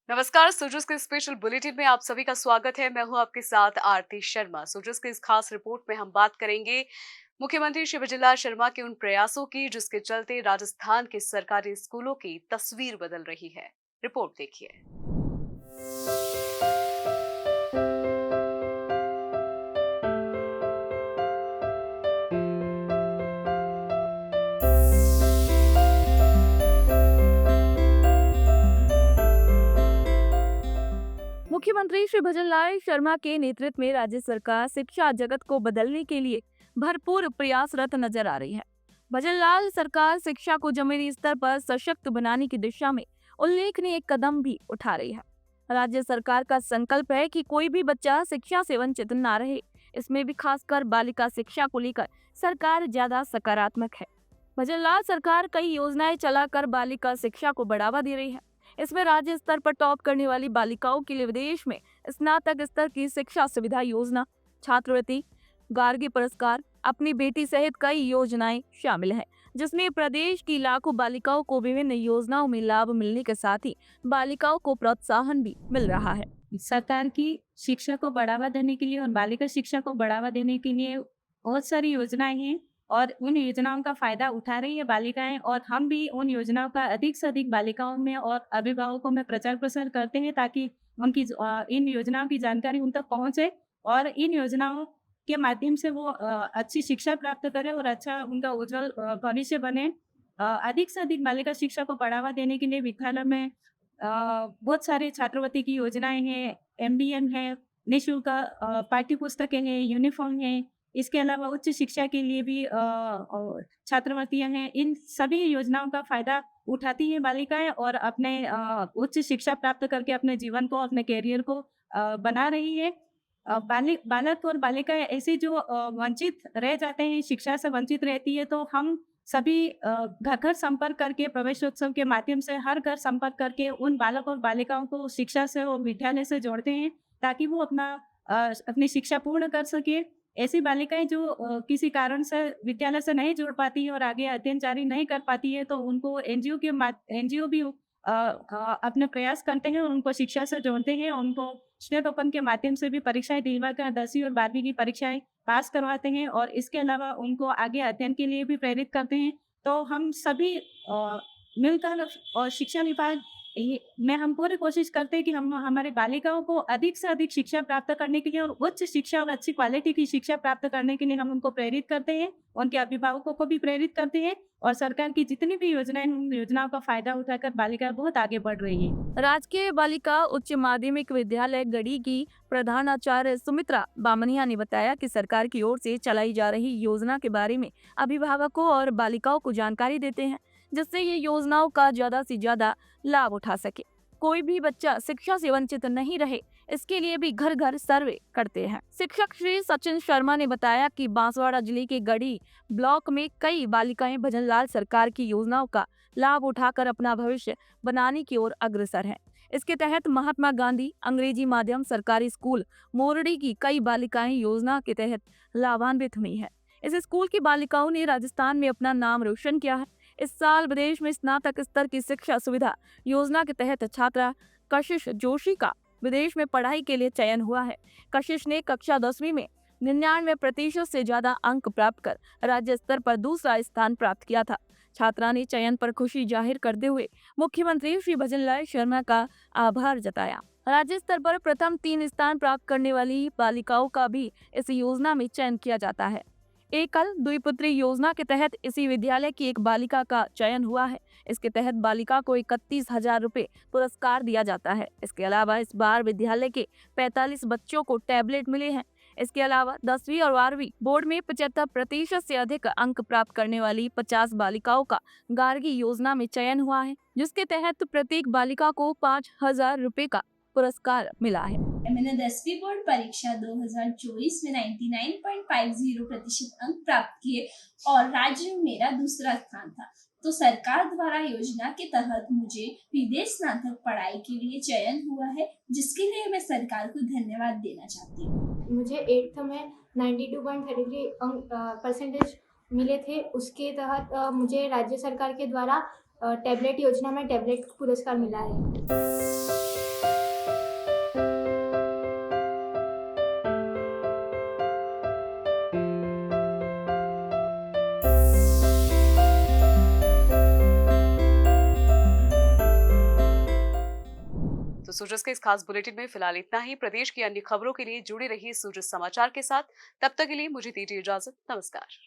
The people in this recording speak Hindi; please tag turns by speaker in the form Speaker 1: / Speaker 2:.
Speaker 1: नमस्कार। सोजस के स्पेशल बुलेटिन में आप सभी का स्वागत है। मैं हूं आपके साथ आरती शर्मा। सोजस की इस खास रिपोर्ट में हम बात करेंगे मुख्यमंत्री श्री भजनलाल शर्मा के उन प्रयासों की जिसके चलते राजस्थान के सरकारी स्कूलों की तस्वीर बदल रही है। रिपोर्ट देखिए।
Speaker 2: मुख्यमंत्री श्री भजनलाल शर्मा के नेतृत्व में राज्य सरकार शिक्षा जगत को बदलने के लिए भरपूर प्रयासरत नजर आ रही है। भजनलाल सरकार शिक्षा को जमीनी स्तर पर सशक्त बनाने की दिशा में उल्लेखनीय कदम भी उठा रही है। राज्य सरकार का संकल्प है कि कोई भी बच्चा शिक्षा से वंचित न रहे। इसमें भी खासकर बालिका शिक्षा को लेकर सरकार ज्यादा सकारात्मक है। भजनलाल सरकार कई योजनाएं चलाकर बालिका शिक्षा को बढ़ावा दे रही है। इसमें राज्य स्तर पर टॉप करने वाली बालिकाओं के लिए विदेश में स्नातक स्तर की शिक्षा सुविधा योजना, छात्रवृत्ति, गार्गी पुरस्कार, अपनी बेटी सहित कई योजनाएं शामिल हैं, जिसमें प्रदेश की लाखों बालिकाओं को विभिन्न योजनाओं में लाभ मिलने के साथ ही बालिकाओं को प्रोत्साहन भी मिल रहा है।
Speaker 3: सरकार की शिक्षा को बढ़ावा देने के लिए और बालिका शिक्षा को बढ़ावा देने के लिए बहुत सारी योजनाएं हैं और उन योजनाओं का फायदा उठा रही है बालिकाएं, और हम भी उन योजनाओं का अधिक से अधिक बालिकाओं में और अभिभावकों में प्रचार प्रसार करते हैं ताकि इन योजनाओं की जानकारी उन तक पहुंचे और इन योजनाओं के माध्यम से वो अच्छी शिक्षा प्राप्त करें और अच्छा उनका उज्जवल भविष्य बने। अधिक से अधिक बालिका शिक्षा को बढ़ावा देने के लिए विद्यालय में बहुत सारे छात्रवृत्ति की योजनाएं हैं, एमडीएम है, निःशुल्क पाठ्य पुस्तकें हैं, यूनिफॉर्म है। इसके अलावा उच्च शिक्षा के लिए भी छात्रवृत्तियां हैं। इन सभी योजनाओं का फायदा उठाती हैं बालिकाएं और अपने उच्च शिक्षा प्राप्त करके अपने जीवन को, अपने करियर को बना रही है। बालक और बालिकाएं ऐसे जो वंचित रह जाते हैं, शिक्षा से वंचित रहती है, तो हम सभी घर घर संपर्क करके प्रवेशोत्सव के माध्यम से हर घर संपर्क करके उन बालक और बालिकाओं को शिक्षा से और विद्यालय से जोड़ते हैं ताकि वो अपनी शिक्षा पूर्ण कर सके। ऐसी बालिकाएं जो किसी कारण से विद्यालय से नहीं जुड़ पाती है और आगे अध्ययन जारी नहीं कर पाती है, तो उनको एनजीओ भी अपने प्रयास करते हैं और उनको शिक्षा से जोड़ते हैं। उनको स्टेट ओपन के माध्यम से भी परीक्षाएं दिलवाकर 10वीं और 12वीं की परीक्षाएं पास करवाते हैं और इसके अलावा उनको आगे अध्ययन के लिए भी प्रेरित करते हैं। तो हम सभी मिलकर और शिक्षा विभाग में हम पूरी कोशिश करते हैं कि हम हमारे बालिकाओं को अधिक से अधिक शिक्षा प्राप्त करने के लिए और उच्च शिक्षा और अच्छी क्वालिटी की शिक्षा प्राप्त करने के लिए हम उनको प्रेरित करते हैं, उनके अभिभावकों को भी प्रेरित करते हैं और सरकार की जितनी भी योजनाएं हैं, उन योजनाओं का फायदा उठाकर बालिका बहुत आगे बढ़ रही है।
Speaker 2: राजकीय बालिका उच्च माध्यमिक विद्यालय गढ़ी की प्रधानाचार्य सुमित्रा बामनिया ने बताया कि सरकार की ओर से चलाई जा रही योजना के बारे में अभिभावकों और बालिकाओं को जानकारी देते हैं, जिससे ये योजनाओं का ज्यादा से ज्यादा लाभ उठा सके। कोई भी बच्चा शिक्षा से वंचित नहीं रहे, इसके लिए भी घर घर सर्वे करते हैं। शिक्षक श्री सचिन शर्मा ने बताया कि बांसवाड़ा जिले के गढ़ी ब्लॉक में कई बालिकाएं भजनलाल सरकार की योजनाओं का लाभ उठाकर अपना भविष्य बनाने की ओर अग्रसर हैं। इसके तहत महात्मा गांधी अंग्रेजी माध्यम सरकारी स्कूल मोरडी की कई बालिकाएं योजना के तहत लाभान्वित हुई है। इस स्कूल की बालिकाओं ने राजस्थान में अपना नाम रोशन किया है। इस साल विदेश में स्नातक स्तर की शिक्षा सुविधा योजना के तहत छात्रा कशिश जोशी का विदेश में पढ़ाई के लिए चयन हुआ है। कशिश ने कक्षा 10वीं में 99% से ज्यादा अंक प्राप्त कर राज्य स्तर पर दूसरा स्थान प्राप्त किया था। छात्रा ने चयन पर खुशी जाहिर करते हुए मुख्यमंत्री श्री भजनलाल शर्मा का आभार जताया। राज्य स्तर पर प्रथम 3 स्थान प्राप्त करने वाली बालिकाओं का भी इस योजना में चयन किया जाता है। एकल द्विपुत्री योजना के तहत इसी विद्यालय की एक बालिका का चयन हुआ है। इसके तहत बालिका को 31,000 रुपए पुरस्कार दिया जाता है। इसके अलावा इस बार विद्यालय के 45 बच्चों को टैबलेट मिले हैं। इसके अलावा 10वीं और 12वीं बोर्ड में 75% से अधिक अंक प्राप्त करने वाली 50 बालिकाओं का गार्गी योजना में चयन हुआ है, जिसके तहत प्रत्येक बालिका को 5,000 रुपए का पुरस्कार मिला है।
Speaker 4: मैंने 10वीं बोर्ड परीक्षा 2024 में 99.50% अंक प्राप्त किए और राज्य में मेरा दूसरा स्थान था। तो सरकार द्वारा योजना के तहत मुझे विदेश स्नातक पढ़ाई के लिए चयन हुआ है, जिसके लिए मैं सरकार को धन्यवाद देना चाहती हूँ।
Speaker 5: मुझे 8th में 92.33 परसेंटेज मिले थे। उसके तहत मुझे राज्य सरकार के द्वारा टैबलेट योजना में टैबलेट पुरस्कार मिला है।
Speaker 1: सूरज के इस खास बुलेटिन में फिलहाल इतना ही। प्रदेश की अन्य खबरों के लिए जुड़े रहिए सूरज समाचार के साथ। तब तक के लिए मुझे दीजिए इजाजत। नमस्कार।